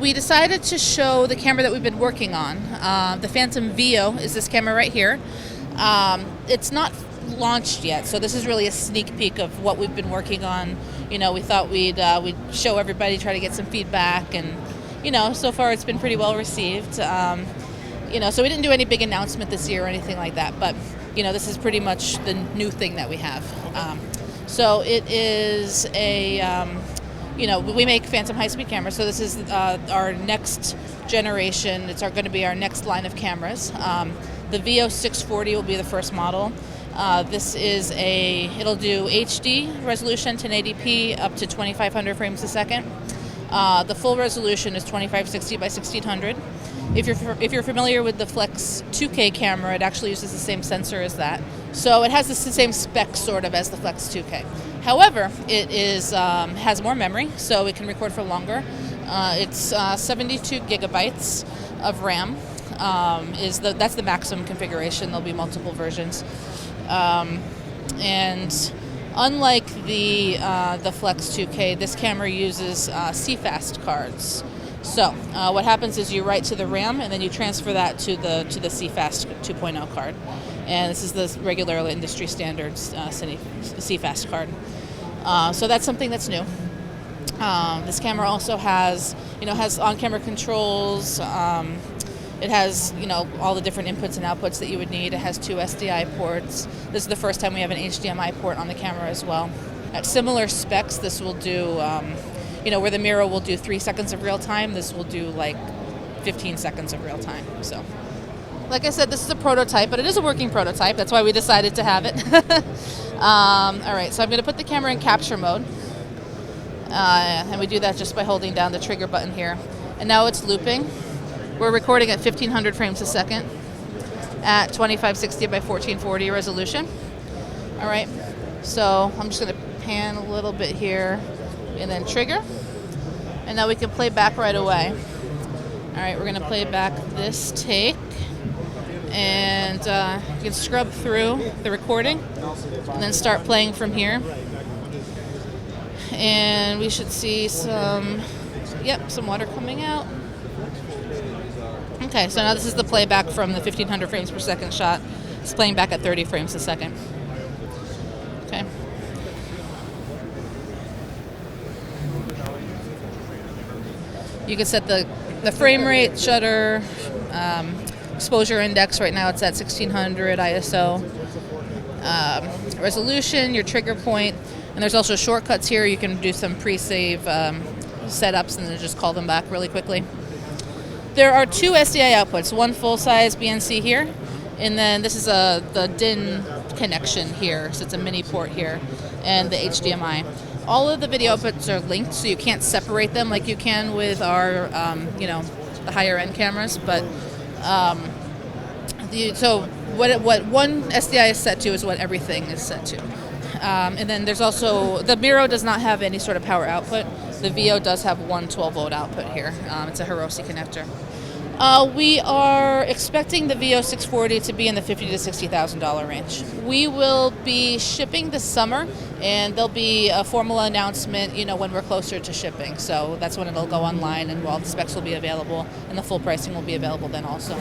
We decided to show the camera that we've been working on. The Phantom VEO is this camera right here. It's not launched yet, so this is really a sneak peek of what we've been working on. You know, we thought we'd show everybody, try to get some feedback, and you know, so far it's been pretty well received. You know, so we didn't do any big announcement this year or anything like that, but you know, this is pretty much the new thing that we have. So it is a, you know, we make Phantom high-speed cameras, so this is our next generation. It's going to be our next line of cameras. The VEO 640 will be the first model. This is it'll do HD resolution 1080p up to 2500 frames a second. The full resolution is 2560 by 1600. If you're familiar with the Flex 2K camera, it actually uses the same sensor as that. So it has the same spec sort of as the Flex 2K. However, it has more memory, so it can record for longer. It's 72 gigabytes of RAM. That's the maximum configuration. There'll be multiple versions. And unlike the Flex 2K, this camera uses CFast cards. So what happens is you write to the RAM and then you transfer that to the CFast 2.0 card. And this is the regular industry standard CFast card. So that's something that's new. This camera also has on-camera controls. It has, you know, all the different inputs and outputs that you would need. It has 2 SDI ports. This is the first time we have an HDMI port on the camera as well. At similar specs, this will do, you know, where the Miro will do 3 seconds of real time, this will do like 15 seconds of real time. So, like I said, this is a prototype, but it is a working prototype. That's why we decided to have it. All right, so I'm going to put the camera in capture mode. And we do that just by holding down the trigger button here. And now it's looping. We're recording at 1500 frames a second at 2560 by 1440 resolution. All right, so I'm just going to pan a little bit here and then trigger. And now we can play back right away. All right, we're going to play back this take. And you can scrub through the recording and then start playing from here. And we should see some water coming out. Okay, so now this is the playback from the 1500 frames per second shot. It's playing back at 30 frames a second. Okay. You can set the frame rate, shutter, exposure index. Right now it's at 1600 ISO. Resolution, your trigger point, and there's also shortcuts here. You can do some pre-save setups and then just call them back really quickly. There are 2 SDI outputs, one full-size BNC here, and then this is the DIN connection here, so it's a mini port here, and the HDMI. All of the video outputs are linked, so you can't separate them like you can with our, you know, the higher-end cameras. But so what one SDI is set to is what everything is set to. And then there's also, the Miro does not have any sort of power output. The VEO does have one 12-volt output here. It's a Hiroshi connector. We are expecting the VEO 640 to be in the $50,000 to $60,000 range. We will be shipping this summer, and there'll be a formal announcement, you know, when we're closer to shipping. So that's when it'll go online, and all the specs will be available, and the full pricing will be available then also.